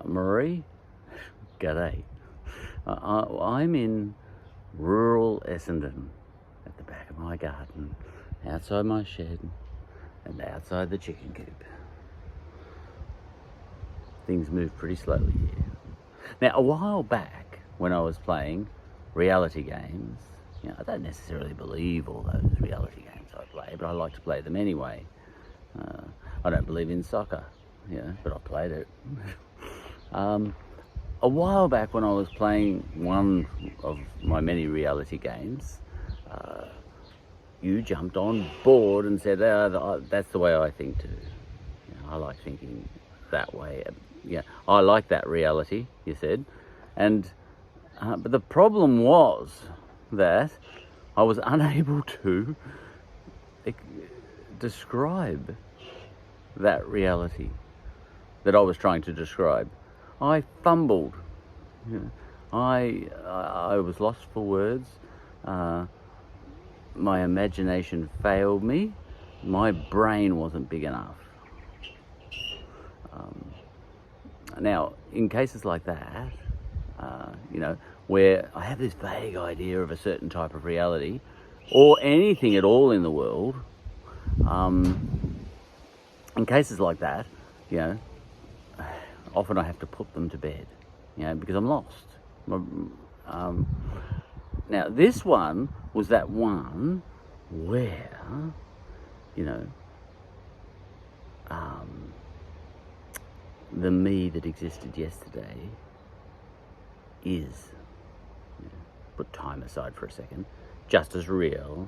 Marie, g'day. I'm in rural Essendon at the back of my garden, outside my shed and outside the chicken coop. Things move pretty slowly here. Now, a while back when I was playing reality games, I don't necessarily believe all those reality games I play, but I like to play them anyway. I don't believe in soccer, but I played it. A while back when I was playing one of my many reality games, you jumped on board and said, that's the way I think too. I like thinking that way. I like that reality, you said. But the problem was that I was unable to describe that reality that I was trying to describe. I fumbled. I was lost for words. My imagination failed me. My brain wasn't big enough. Now, in cases like that, where I have this vague idea of a certain type of reality, or anything at all in the world, in cases like that, often I have to put them to bed, because I'm lost. Now, this one was that one where, the me that existed yesterday is, put time aside for a second, just as real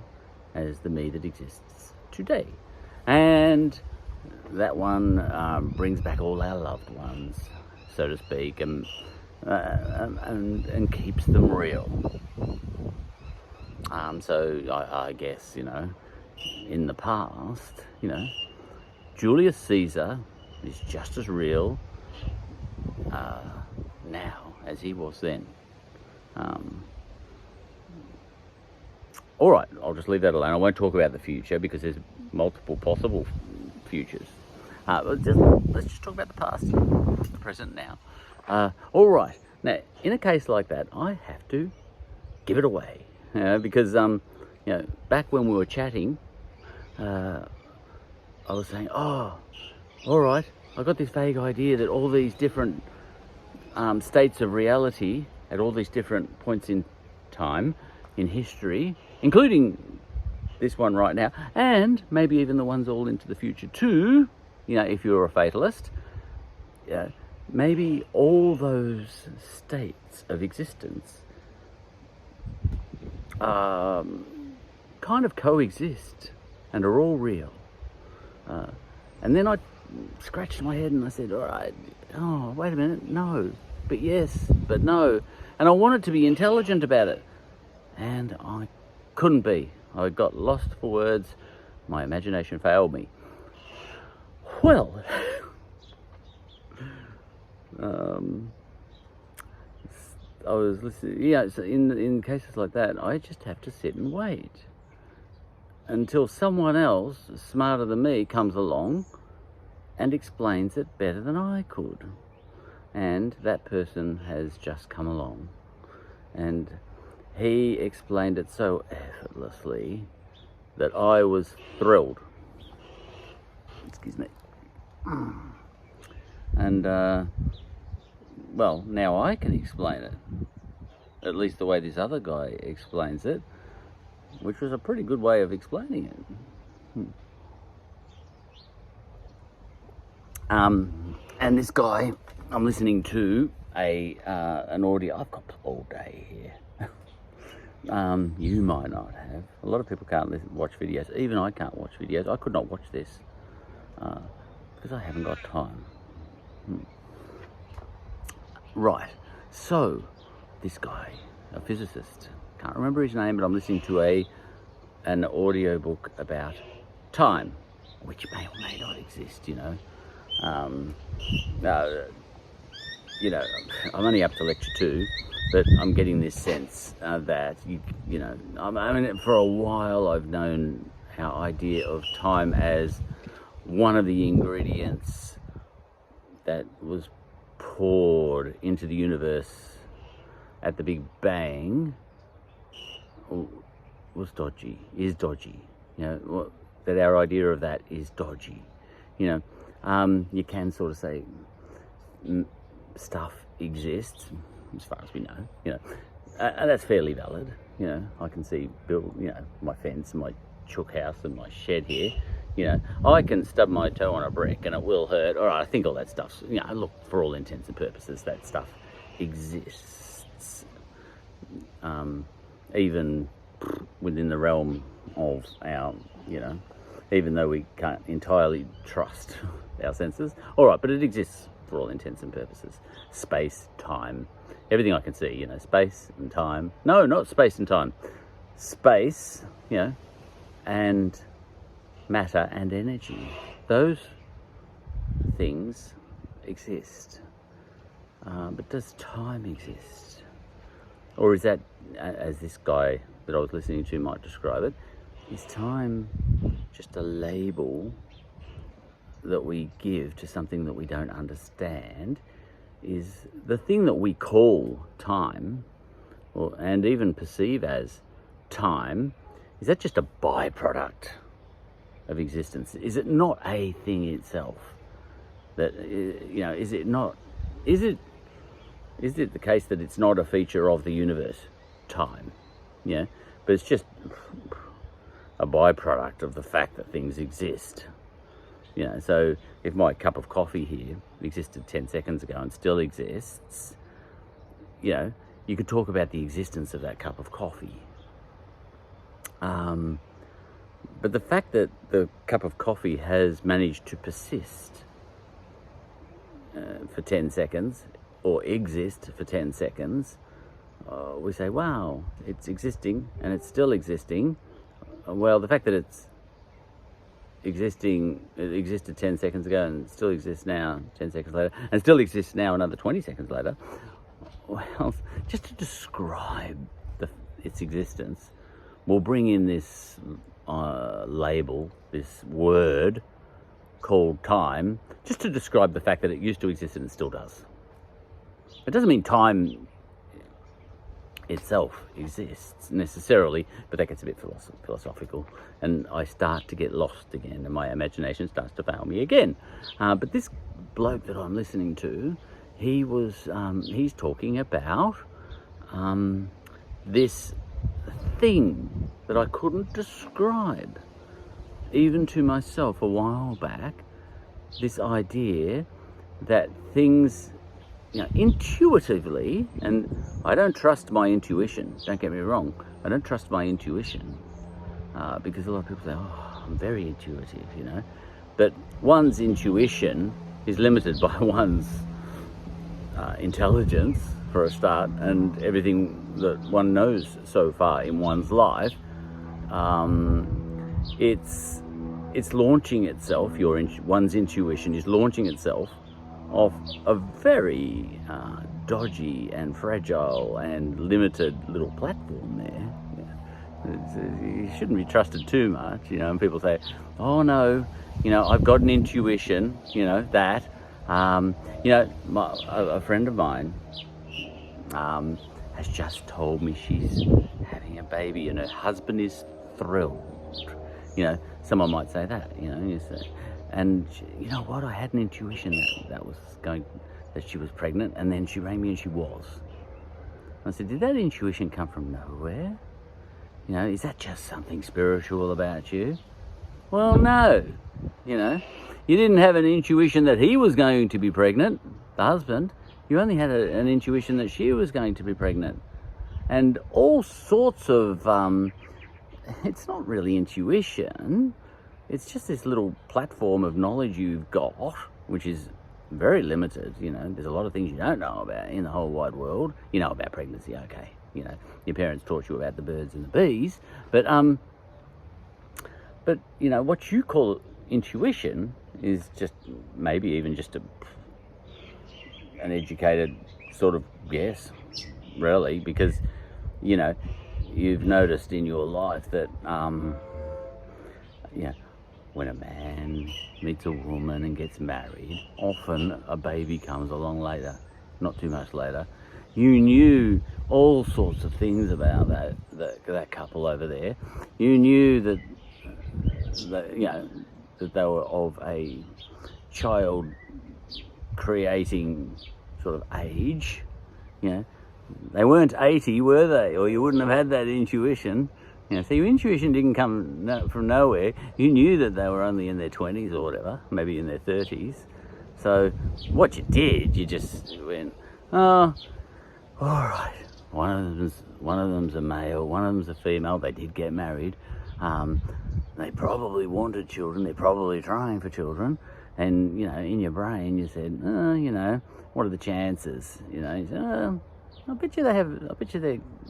as the me that exists today. And that one brings back all our loved ones, so to speak, and keeps them real. So I guess, in the past, Julius Caesar is just as real now as he was then. All right, I'll just leave that alone. I won't talk about the future because there's multiple possible futures. Let's just talk about the past, the present now. All right, now in a case like that, I have to give it away, because back when we were chatting, I was saying, all right, I got this vague idea that all these different states of reality at all these different points in time in history, including this one right now, and maybe even the ones all into the future too, if you're a fatalist, maybe all those states of existence kind of coexist and are all real. And then I scratched my head and I said, all right, wait a minute, no, but yes, but no. And I wanted to be intelligent about it, and I couldn't be. I got lost for words. My imagination failed me. Well, I was listening. So in cases like that, I just have to sit and wait until someone else smarter than me comes along and explains it better than I could. And that person has just come along, and he explained it so effortlessly that I was thrilled. Excuse me. And, now I can explain it, at least the way this other guy explains it, which was a pretty good way of explaining it. And this guy, I'm listening to an audio. I've got all day here. You might not have. A lot of people can't watch videos. Even I can't watch videos. I could not watch this because I haven't got time. Right. So this guy, a physicist, can't remember his name, but I'm listening to an audio book about time, which may or may not exist. I'm only up to lecture 2, but I'm getting this sense that for a while I've known our idea of time as one of the ingredients that was poured into the universe at the Big Bang was dodgy, is dodgy. That our idea of that is dodgy. You can sort of say stuff exists, as far as we know, and that's fairly valid. I can see my fence, my chook house and my shed here. I can stub my toe on a brick and it will hurt. All right, I think all that stuff's, look, for all intents and purposes, that stuff exists. Even within the realm of our, even though we can't entirely trust our senses. All right, but it exists for all intents and purposes. Space, time, everything I can see, space and time. No, not space and time. Space, and matter and energy. Those things exist. But does time exist? Or is that, as this guy that I was listening to might describe it, is time just a label that we give to something that we don't understand? Is the thing that we call time, and even perceive as time, is that just a byproduct of existence? Is it not a thing itself? That, is it not? Is it the case that it's not a feature of the universe, time? But it's just a byproduct of the fact that things exist. So if my cup of coffee here existed 10 seconds ago and still exists, you could talk about the existence of that cup of coffee. But the fact that the cup of coffee has managed to persist for 10 seconds or exist for 10 seconds, we say, wow, it's existing and it's still existing. Well, the fact that it's existing, it existed 10 seconds ago and still exists now 10 seconds later, and still exists now another 20 seconds later, well, just to describe its existence, we'll bring in this label, this word called time, just to describe the fact that it used to exist and it still does. It doesn't mean time itself exists necessarily, but that gets a bit philosophical, and I start to get lost again, and my imagination starts to fail me again. But this bloke that I'm listening to, he's talking about this thing that I couldn't describe, even to myself a while back, this idea that things, intuitively, and I don't trust my intuition, don't get me wrong, I don't trust my intuition, because a lot of people say, oh, I'm very intuitive, but one's intuition is limited by one's intelligence, for a start, and everything that one knows so far in one's life. It's launching itself, one's intuition is launching itself off a very dodgy and fragile and limited little platform there. You shouldn't be trusted too much, and people say, oh no, I've got an intuition, that, a friend of mine has just told me she's having a baby and her husband is thrilled. Someone might say that, and you know what? I had an intuition that she was pregnant, and then she rang me and she was. I said, did that intuition come from nowhere? Is that just something spiritual about you? Well, no. You didn't have an intuition that he was going to be pregnant, the husband. You only had an intuition that she was going to be pregnant. And all sorts of, it's not really intuition. It's just this little platform of knowledge you've got, which is very limited. There's a lot of things you don't know about in the whole wide world. You know about pregnancy, okay. Your parents taught you about the birds and the bees. But what you call intuition is just maybe even just an educated sort of guess, really, because, you've noticed in your life that, when a man meets a woman and gets married, often a baby comes along later, not too much later. You knew all sorts of things about that couple over there. You knew that that they were of a child creating sort of age. They weren't 80, were they? Or you wouldn't have had that intuition. So your intuition didn't come from nowhere. You knew that they were only in their 20s or whatever, maybe in their 30s. So what you did, you just went, oh, all right. One of them's a male, one of them's a female. They did get married. They probably wanted children. They're probably trying for children. And in your brain, you said, what are the chances? You said, I bet you they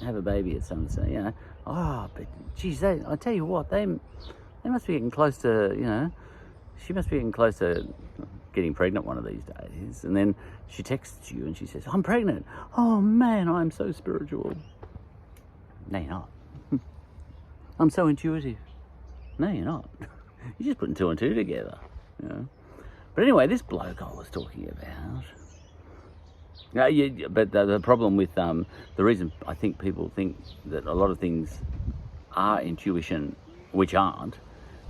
have a baby at some stage. But geez, I tell you what, they must be getting close to, she must be getting close to getting pregnant one of these days. And then she texts you and she says, I'm pregnant. Oh man, I'm so spiritual. No, you're not. I'm so intuitive. No, you're not. You're just putting two and two together. But anyway, this bloke I was talking about. But the problem with the reason I think people think that a lot of things are intuition, which aren't,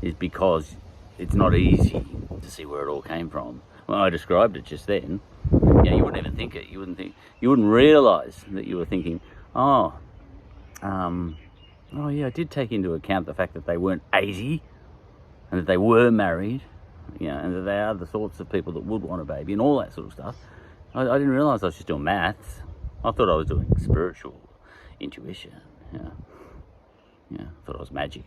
is because it's not easy to see where it all came from. Well, I described it just then. You wouldn't even think it. You wouldn't realise that you were thinking, oh yeah, I did take into account the fact that they weren't 80 and that they were married, and that they are the sorts of people that would want a baby and all that sort of stuff. I didn't realise I was just doing maths. I thought I was doing spiritual intuition. I thought I was magic.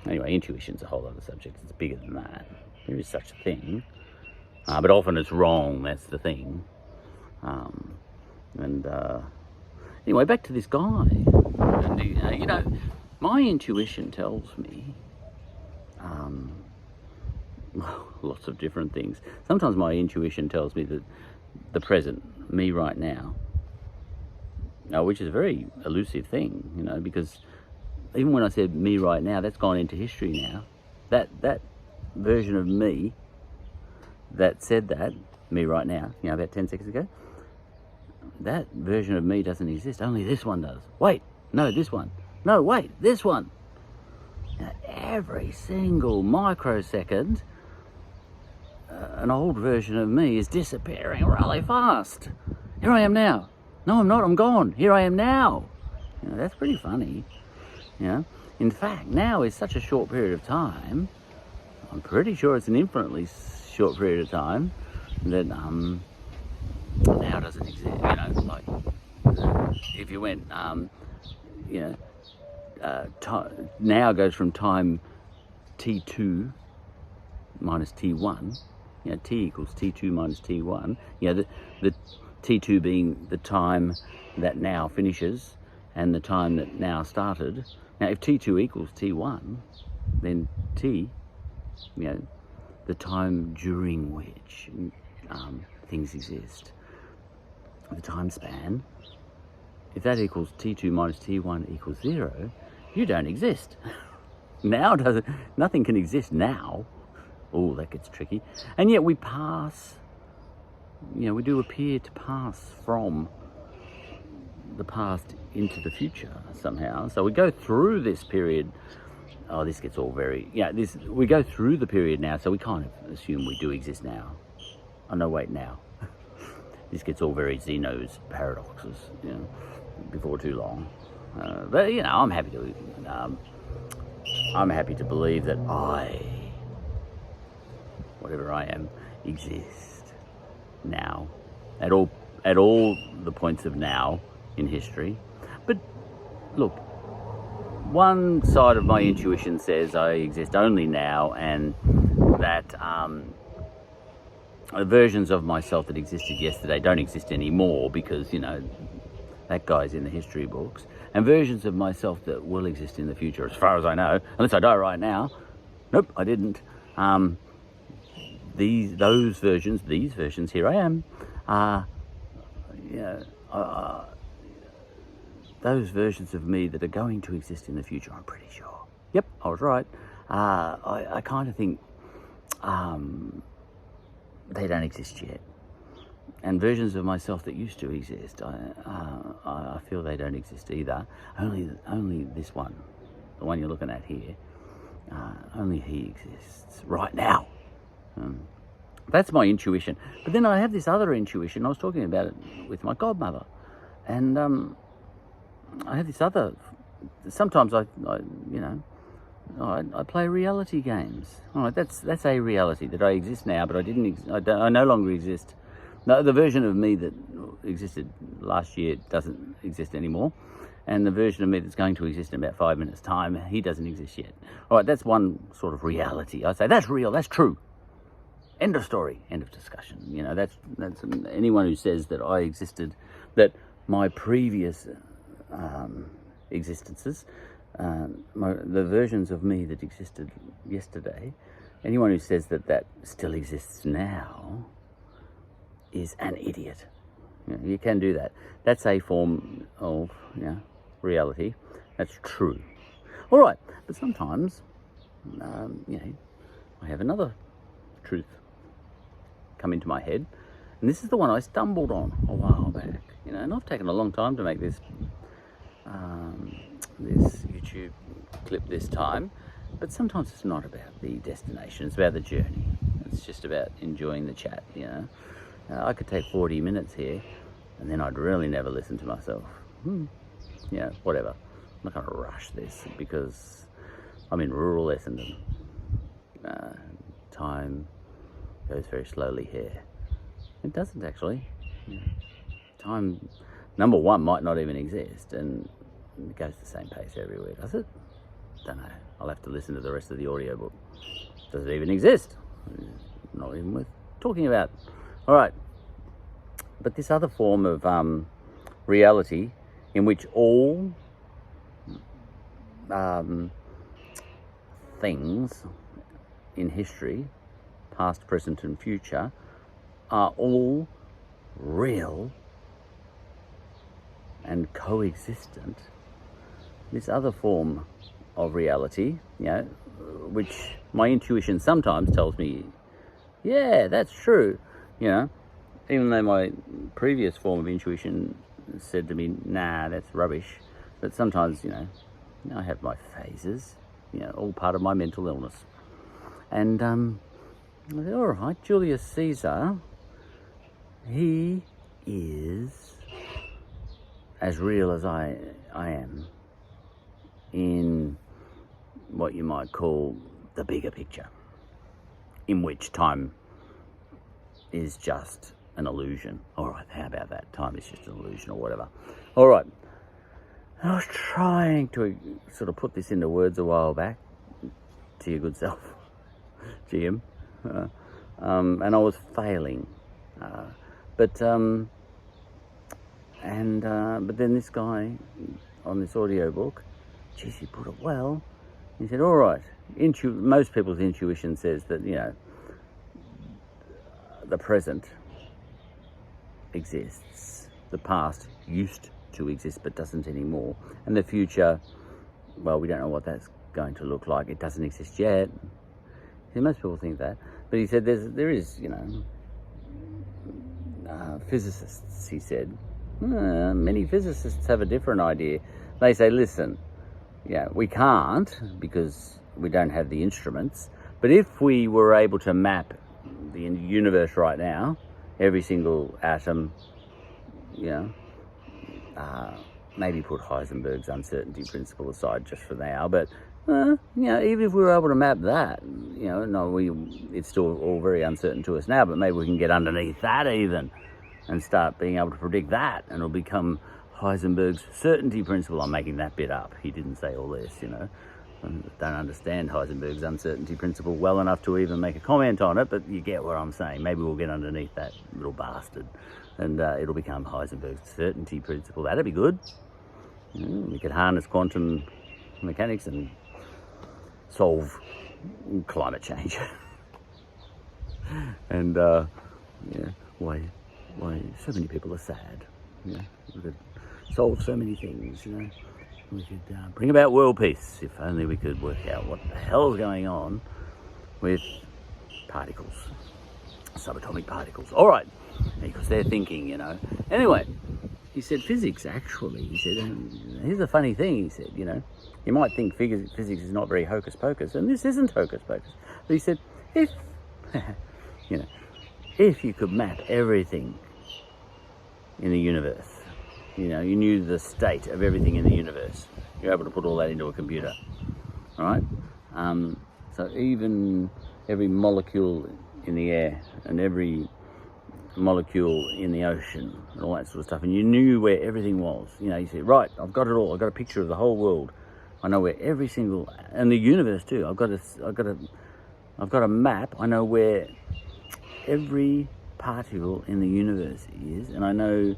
Anyway, intuition's a whole other subject. It's bigger than that. There is such a thing. But often it's wrong, that's the thing. Anyway, back to this guy. And, my intuition tells me lots of different things. Sometimes my intuition tells me that the present, me right now, which is a very elusive thing, because even when I said me right now, that's gone into history now. That version of me that said that, me right now, about 10 seconds ago, that version of me doesn't exist. Only this one does. Wait, no, this one. No, wait, this one. Every single microsecond, an old version of me is disappearing really fast. Here I am now. No, I'm not. I'm gone. Here I am now. That's pretty funny. In fact, now is such a short period of time. I'm pretty sure it's an infinitely short period of time that now doesn't exist. Like if you went, now goes from time t2 minus t1. T equals t2 minus t1. The t2 being the time that now finishes and the time that now started. Now, if t2 equals t1, then t, the time during which things exist, the time span, if that equals t2 minus t1 equals 0, you don't exist. Nothing can exist now. Oh, that gets tricky. And yet we pass, we do appear to pass from the past into the future somehow. So we go through this period. Oh, this gets all very, we go through the period now, so we kind of assume we do exist now. Oh, no, wait, now. This gets all very Zeno's paradoxes, before too long. But, I'm happy to believe that whatever I am, exist now, at all the points of now in history. But look, one side of my intuition says I exist only now, and that versions of myself that existed yesterday don't exist anymore because, that guy's in the history books. And versions of myself that will exist in the future, as far as I know, unless I die right now. Nope, I didn't. These versions, here I am, those versions of me that are going to exist in the future, I'm pretty sure. Yep, I was right. I kind of think they don't exist yet. And versions of myself that used to exist, I feel they don't exist either. Only this one, the one you're looking at here, only he exists right now. That's my intuition. But then I have this other intuition. I was talking about it with my godmother, and I have this other. Sometimes I play reality games. All right, that's a reality that I exist now, but I no longer exist. No, the version of me that existed last year doesn't exist anymore, and the version of me that's going to exist in about 5 minutes' time, he doesn't exist yet. All right, that's one sort of reality. I say that's real, that's true. End of story, end of discussion. You know, that's anyone who says that I existed, that my previous existences, the versions of me that existed yesterday, anyone who says that still exists now is an idiot. You can do that. That's a form of reality. That's true. All right, but sometimes, I have another truth come into my head, and this is the one I stumbled on a while back. And I've taken a long time to make this this YouTube clip this time, but sometimes it's not about the destination, it's about the journey. It's just about enjoying the chat. I could take 40 minutes here and then I'd really never listen to myself. Whatever. I'm not going to rush this because I'm in rural Essendon. Time goes very slowly here. It doesn't actually. Time, number one, might not even exist, and it goes the same pace everywhere, does it? Don't know. I'll have to listen to the rest of the audiobook. Does it even exist? Not even worth talking about. All right. But this other form of reality in which all things in history, past, present, and future, are all real and coexistent. This other form of reality, which my intuition sometimes tells me, yeah, that's true, even though my previous form of intuition said to me, nah, that's rubbish. But sometimes, I have my phases, all part of my mental illness. And I said, all right, Julius Caesar, he is as real as I am in what you might call the bigger picture, in which time is just an illusion. All right, how about that? Time is just an illusion or whatever. All right. I was trying to sort of put this into words a while back to your good self, GM, and I was failing. But then this guy on this audiobook, geez, he put it well. He said, all right, most people's intuition says that, the present exists. The past used to exist but doesn't anymore. And the future, well, we don't know what that's going to look like. It doesn't exist yet. See, most people think that. But he said there is, physicists, he said. Many physicists have a different idea. They say, listen, we can't because we don't have the instruments. But if we were able to map the universe right now, every single atom, maybe put Heisenberg's uncertainty principle aside just for now, but even if we were able to map that, it's still all very uncertain to us now, but maybe we can get underneath that even and start being able to predict that, and it'll become Heisenberg's certainty principle. I'm making that bit up. He didn't say all this, I don't understand Heisenberg's uncertainty principle well enough to even make a comment on it, but you get what I'm saying. Maybe we'll get underneath that little bastard and it'll become Heisenberg's certainty principle. That'd be good. We could harness quantum mechanics and solve climate change. And why so many people are sad. We could solve so many things, we could bring about world peace if only we could work out what the hell's going on with particles, subatomic particles. All right, because they're thinking, Anyway, he said physics, actually, he said, and here's the funny thing, he said, you might think physics is not very hocus pocus, and this isn't hocus pocus. But he said, if, if you could map everything in the universe, you knew the state of everything in the universe, you're able to put all that into a computer, all right? So even every molecule in the air and every molecule in the ocean and all that sort of stuff, and you knew where everything was. You said, right, I've got it all. I've got a picture of the whole world. I know where every single, and the universe too. I've got a map. I know where every particle in the universe is, and I know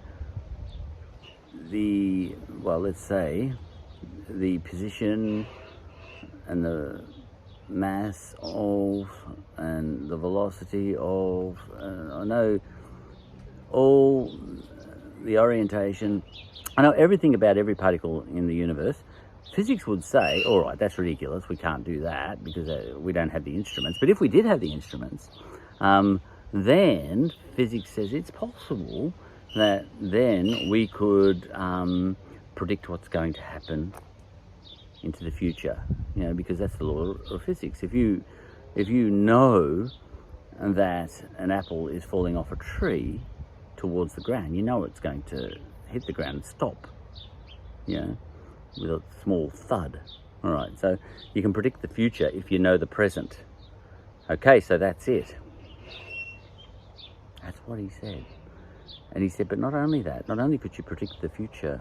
let's say the position and the mass of and the velocity of, I know all the orientation. I know everything about every particle in the universe. Physics would say, all right, that's ridiculous, we can't do that because we don't have the instruments. But if we did have the instruments, then physics says it's possible that then we could predict what's going to happen into the future, because that's the law of physics. If you know that an apple is falling off a tree towards the ground, it's going to hit the ground and stop, with a small thud. All right, so you can predict the future if you know the present. Okay, so that's it. That's what he said. And he said, but not only that, not only could you predict the future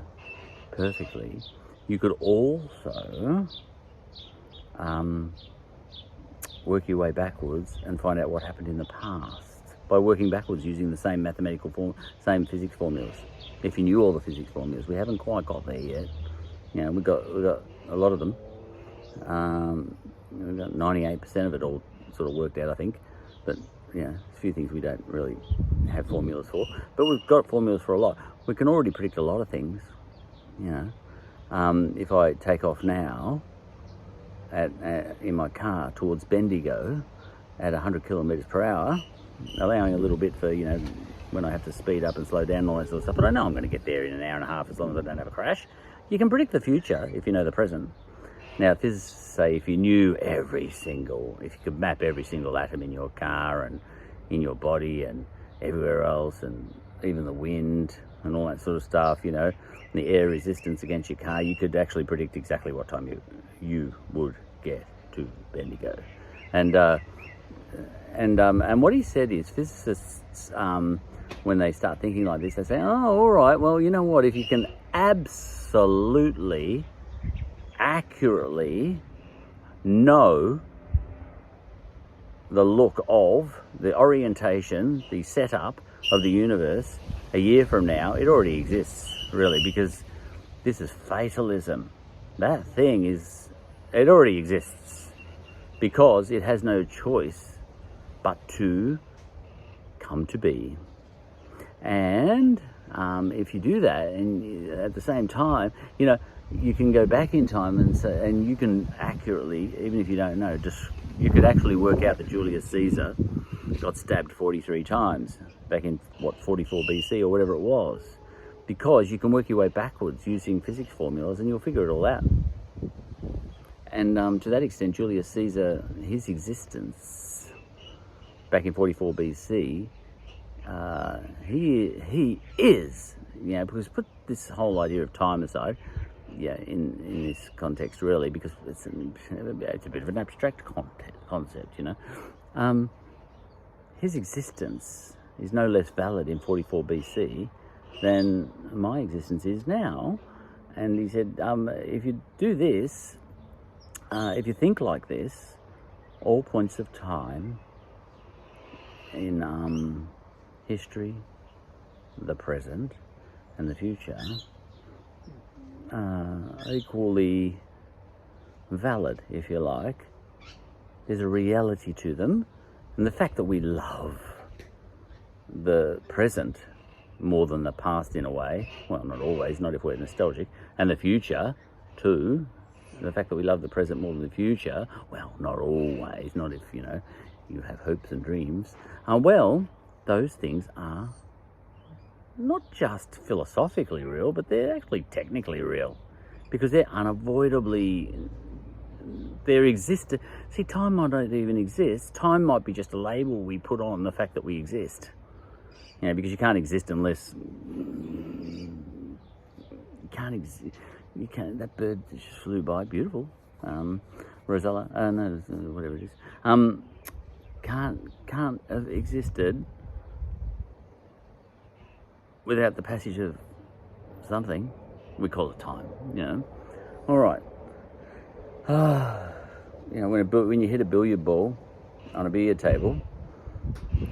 perfectly, you could also work your way backwards and find out what happened in the past by working backwards using the same mathematical same physics formulas. If you knew all the physics formulas, we haven't quite got there yet. We've got a lot of them. We've got 98% of it all sort of worked out, I think. But a few things we don't really have formulas for, but we've got formulas for a lot. We can already predict a lot of things. If I take off now in my car towards Bendigo at 100 kilometres per hour, allowing a little bit for when I have to speed up and slow down and all that sort of stuff, but I know I'm going to get there in an hour and a half as long as I don't have a crash. You can predict the future if you know the present. Now, if you could map every single atom in your car and in your body and everywhere else, and even the wind and all that sort of stuff, the air resistance against your car, you could actually predict exactly what time you would get to Bendigo. And what he said is, physicists, when they start thinking like this, they say, oh, all right, well, you know what, if you can absolutely accurately know the look of, the orientation, the setup of the universe a year from now, it already exists, really, because this is fatalism. That thing it already exists because it has no choice but to come to be. And if you do that, and at the same time, you can go back in time and you can accurately, even if you don't know, you could actually work out that Julius Caesar got stabbed 43 times back in 44 BC or whatever it was, because you can work your way backwards using physics formulas and you'll figure it all out. And to that extent, Julius Caesar, his existence back in 44 BC, he is, because put this whole idea of time aside, in this context, really, because it's a bit of an abstract concept, his existence is no less valid in 44 BC than my existence is now. And he said, if you do this, if you think like this, all points of time in history, the present, and the future equally valid, if you like. There's a reality to them, and the fact that we love the present more than the past in a way, well, not always, not if we're nostalgic, and the future too. The fact that we love the present more than the future, well, not always, not if, you know, you have hopes and dreams. Well, those things are not just philosophically real, but they're actually technically real, because they're unavoidably, they're existent. See, time might not even exist. Time might be just a label we put on the fact that we exist. You know, because you can't exist unless you can't. That bird just flew by, beautiful. Rosella, no, whatever it is. Can't have existed without the passage of something. We call it time, you know. All right. You know, when you hit a billiard ball on a billiard table,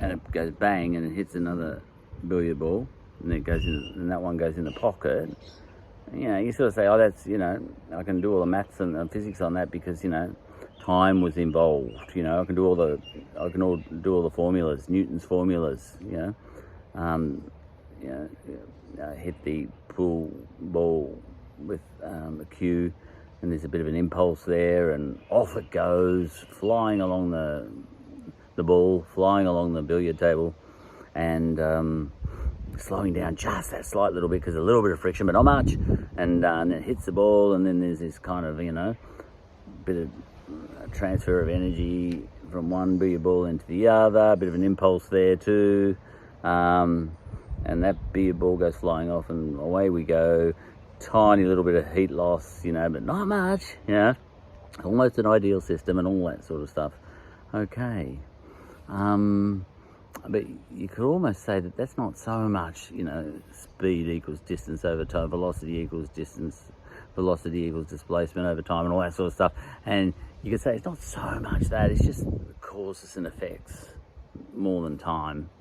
and it goes bang and it hits another billiard ball, and it goes in, and that one goes in the pocket. You know, you sort of say, oh, that's, you know, I can do all the maths and physics on that because, you know, time was involved. You know, I can do all the formulas, Newton's formulas. You know, hit the pool ball with a cue, and there's a bit of an impulse there, and off it goes, flying along the ball, flying along the billiard table, and slowing down just that slight little bit because a little bit of friction, but not much, and it hits the ball, and then there's this kind of, you know, bit of transfer of energy from one billiard ball into the other, a bit of an impulse there too, and that billiard ball goes flying off, and away we go. Tiny little bit of heat loss, you know, but not much, you know, almost an ideal system and all that sort of stuff. Okay. But you could almost say that that's not so much, you know, speed equals distance over time, velocity equals distance, velocity equals displacement over time, and all that sort of stuff. And you could say it's not so much that, it's just causes and effects more than time.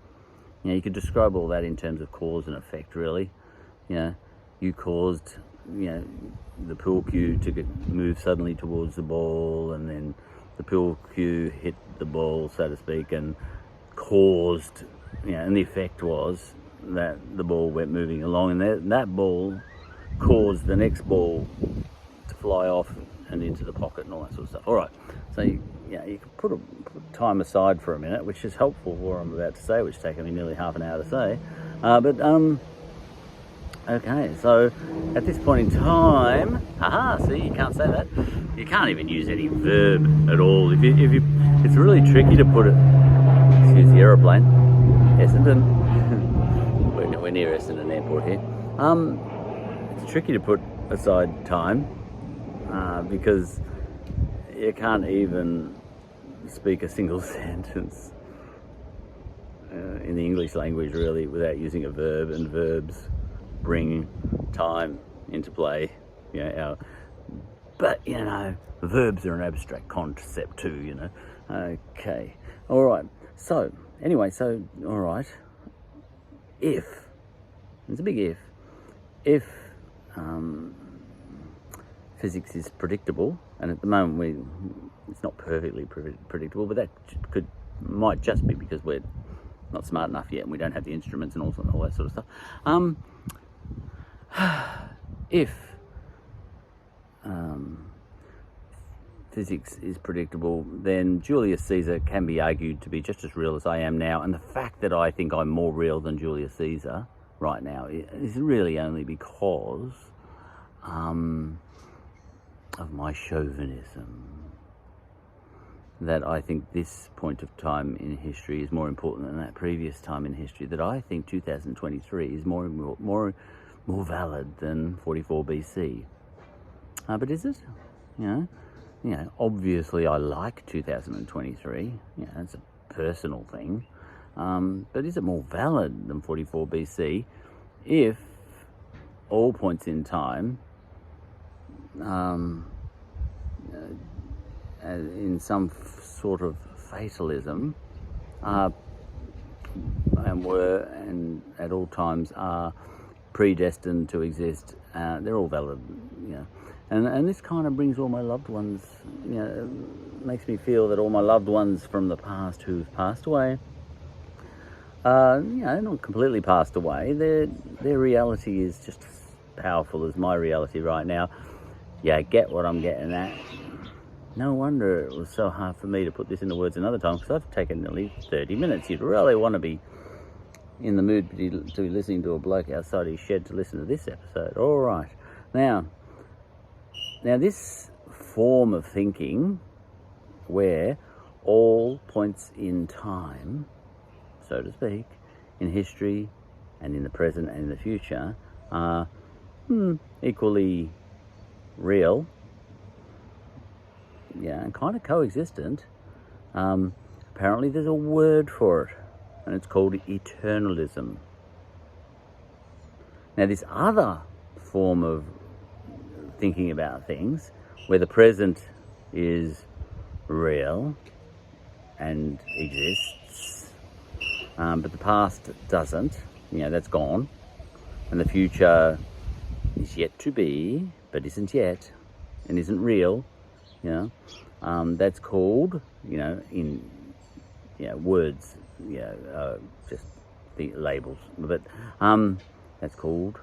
You know, you could describe all that in terms of cause and effect, really. You know, you caused, you know, the pool cue to move suddenly towards the ball, and then the pool cue hit the ball, so to speak, and caused, you know, and the effect was that the ball went moving along, and that ball caused the next ball to fly off and into the pocket and all that sort of stuff. All right, so you can put time aside for a minute, which is helpful for what I'm about to say, which taken me nearly half an hour to say. Okay, so at this point in time, see, you can't say that. You can't even use any verb at all. If you, it's really tricky to put it. Excuse the aeroplane. Essendon. We're near Essendon Airport here. It's tricky to put aside time because you can't even speak a single sentence in the English language, really, without using a verb, and verbs bring time into play. You know, but, you know, verbs are an abstract concept too, you know. Okay, all right. So, anyway, all right. If, it's a big if physics is predictable, and at the moment it's not perfectly predictable, but that might just be because we're not smart enough yet, and we don't have the instruments and all that sort of stuff. If physics is predictable, then Julius Caesar can be argued to be just as real as I am now, and the fact that I think I'm more real than Julius Caesar right now is really only because of my chauvinism. That I think this point of time in history is more important than that previous time in history. That I think 2023 is more valid than 44 BC. But is it? You know, obviously I like 2023. You know, it's a personal thing. But is it more valid than 44 BC if all points in time, in some sort of fatalism, and at all times are predestined to exist? They're all valid, you know. And this kind of brings all my loved ones, you know, makes me feel that all my loved ones from the past who've passed away, you know, not completely passed away. Their reality is just as powerful as my reality right now. Yeah, get what I'm getting at? No wonder it was so hard for me to put this into words another time, because I've taken nearly 30 minutes. You'd really want to be in the mood to be listening to a bloke outside his shed to listen to this episode. All right. Now this form of thinking, where all points in time, so to speak, in history and in the present and in the future are equally real, and kind of coexistent. Apparently there's a word for it, and it's called eternalism. Now, this other form of thinking about things, where the present is real and exists, but the past doesn't, that's gone, and the future is yet to be, but isn't yet, and isn't real, that's called, in words, just the labels, but that's called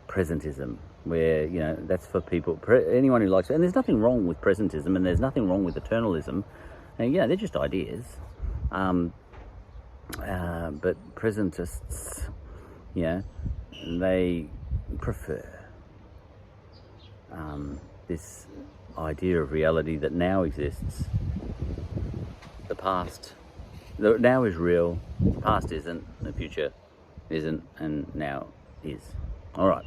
presentism, where that's for people, anyone who likes it. And there's nothing wrong with presentism, and there's nothing wrong with eternalism, and they're just ideas. But presentists, they prefer this idea of reality that now exists. The past, the now is real, the past isn't, the future isn't, and now is. All right.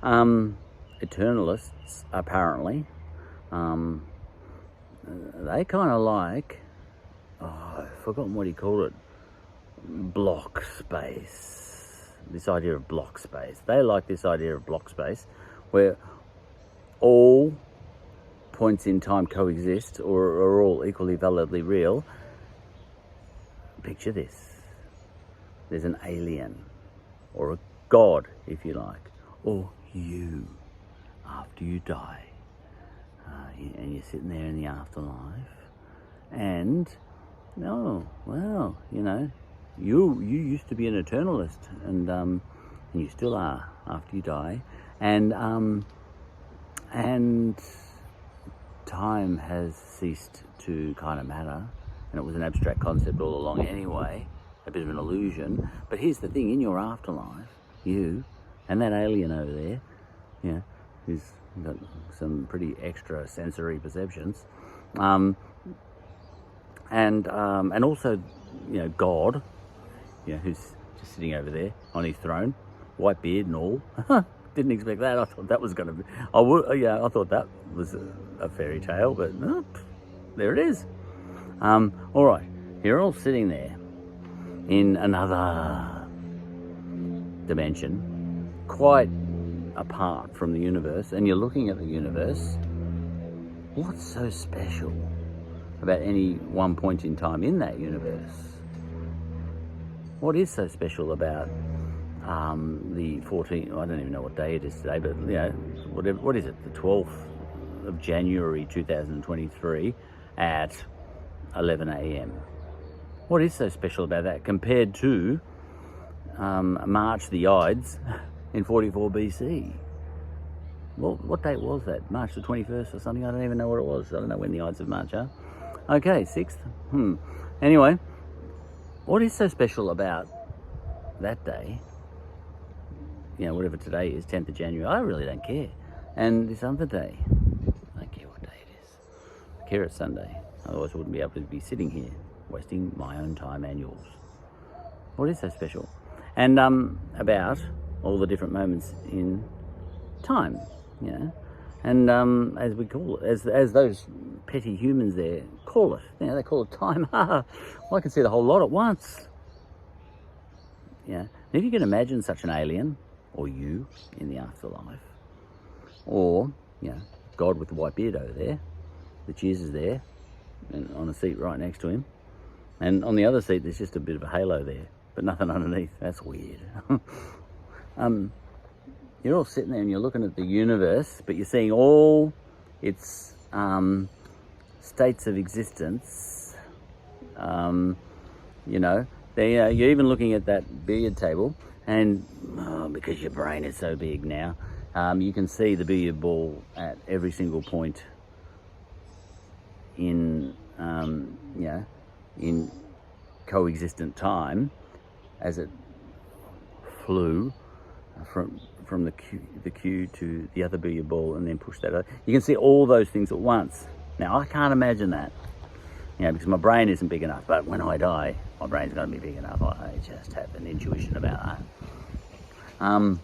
Eternalists, apparently, they kind of like, I've forgotten what he called it, block space. This idea of block space. They like this idea of block space, where all points in time coexist, or are all equally validly real. Picture this. There's an alien, or a god, if you like, or you, after you die, and you're sitting there in the afterlife, and you used to be an eternalist, and you still are after you die, and time has ceased to kind of matter, and it was an abstract concept all along anyway, a bit of an illusion. But here's the thing: in your afterlife, you and that alien over there, who's got some pretty extra sensory perceptions, and also God, who's just sitting over there on his throne, white beard and all. Didn't expect that. I thought that was going to be. I thought that was a fairy tale, but no, there it is. All right, you're all sitting there in another dimension, quite apart from the universe, and you're looking at the universe. What's so special about any one point in time in that universe? What is so special about the 14th, I don't even know what day it is today, but what is it, the 12th of January 2023 at 11 a.m. What is so special about that compared to March the Ides in 44 BC? Well, what date was that? March the 21st or something? I don't even know what it was. I don't know when the Ides of March are. Okay, 6th. Anyway, what is so special about that day? Whatever today is, 10th of January, I really don't care. And this other day, I don't care what day it is. I care it's Sunday. Otherwise I wouldn't be able to be sitting here wasting my own time and yours. What is so special? And about all the different moments in time, and as we call it, as those petty humans there call it, they call it time. Well, I can see the whole lot at once. And if you can imagine such an alien, or you in the afterlife, or God with the white beard over there, the Jesus there, and on a seat right next to him, and on the other seat there's just a bit of a halo there, but nothing underneath. That's weird. You're all sitting there and you're looking at the universe, but you're seeing all its states of existence. You're even looking at that billiard table, and because your brain is so big now, You can see the billiard ball at every single point in, in coexistent time as it flew from the cue to the other billiard ball and then pushed that over. You can see all those things at once. Now, I can't imagine that, because my brain isn't big enough, but when I die, my brain's going to be big enough. I just have an intuition about that.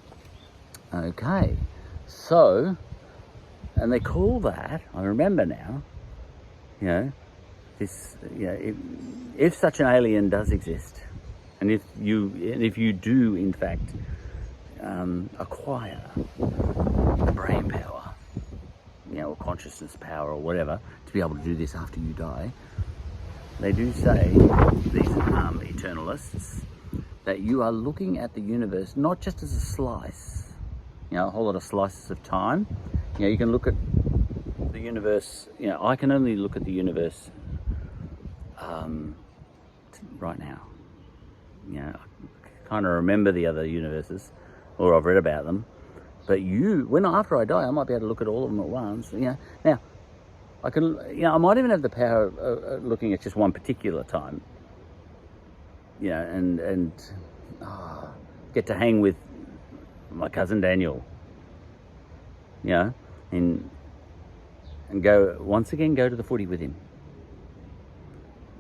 Okay, so, and they call that, I remember now, if such an alien does exist, and if you do in fact acquire brain power, or consciousness power or whatever, to be able to do this after you die, they do say, these eternalists, that you are looking at the universe not just as a slice, a whole lot of slices of time. You can look at the universe, I can only look at the universe right now. I kind of remember the other universes, or I've read about them. But after I die, I might be able to look at all of them at once. Now, I can, I might even have the power of looking at just one particular time. And get to hang with my cousin Daniel. And go to the footy with him.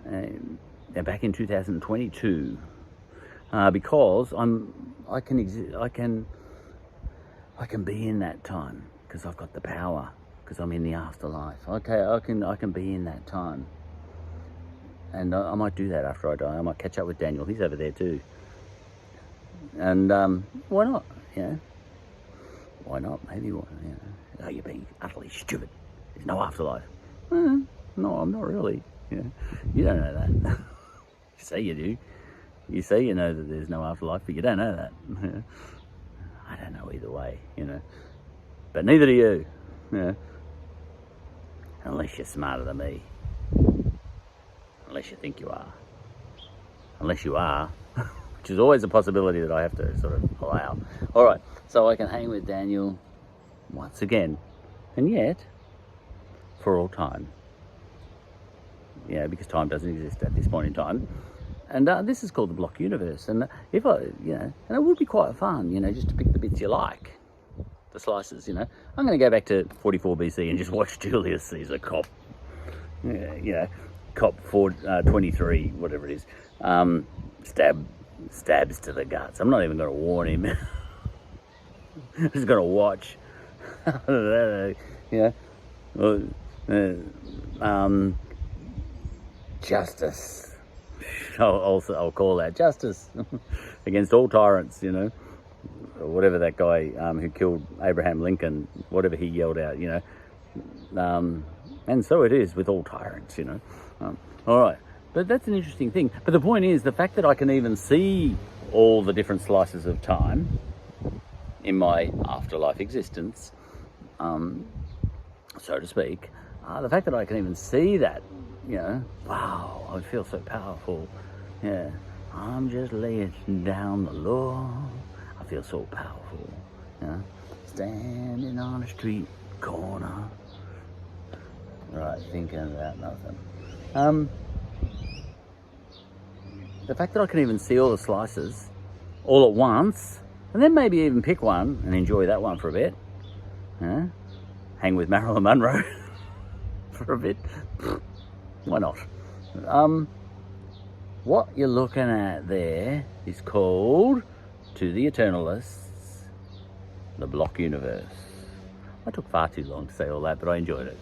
And back in 2022, because I can be in that time because I've got the power, because I'm in the afterlife. Okay, I can be in that time, and I might do that after I die. I might catch up with Daniel. He's over there too, and why not? Why not? Maybe. Oh, you're being utterly stupid. There's no afterlife. No, I'm not really. You don't know that. You say you do. You say you know that there's no afterlife, but you don't know that. I don't know either way, but neither do you, unless you're smarter than me, unless you think you are, unless you are, which is always a possibility that I have to sort of allow. All right, so I can hang with Daniel once again, and yet for all time, because time doesn't exist at this point in time. And this is called the block universe. And if and it would be quite fun, just to pick the bits you like, the slices, I'm going to go back to 44 BC and just watch Julius Caesar cop, cop 423, whatever it is, stabs to the guts. I'm not even going to warn him. I'm just going to watch. Justice. I'll call that justice against all tyrants, or whatever that guy who killed Abraham Lincoln, whatever he yelled out, and so it is with all tyrants, all right, but that's an interesting thing. But the point is, the fact that I can even see all the different slices of time in my afterlife existence, so to speak, the fact that I can even see that, wow, I feel so powerful. I'm just laying down the law. I feel so powerful. Standing on a street corner, right, thinking about nothing. The fact that I can even see all the slices all at once, and then maybe even pick one and enjoy that one for a bit. Hang with Marilyn Monroe for a bit. Why not? What you're looking at there is called, to the eternalists, the block universe. I took far too long to say all that, but I enjoyed it.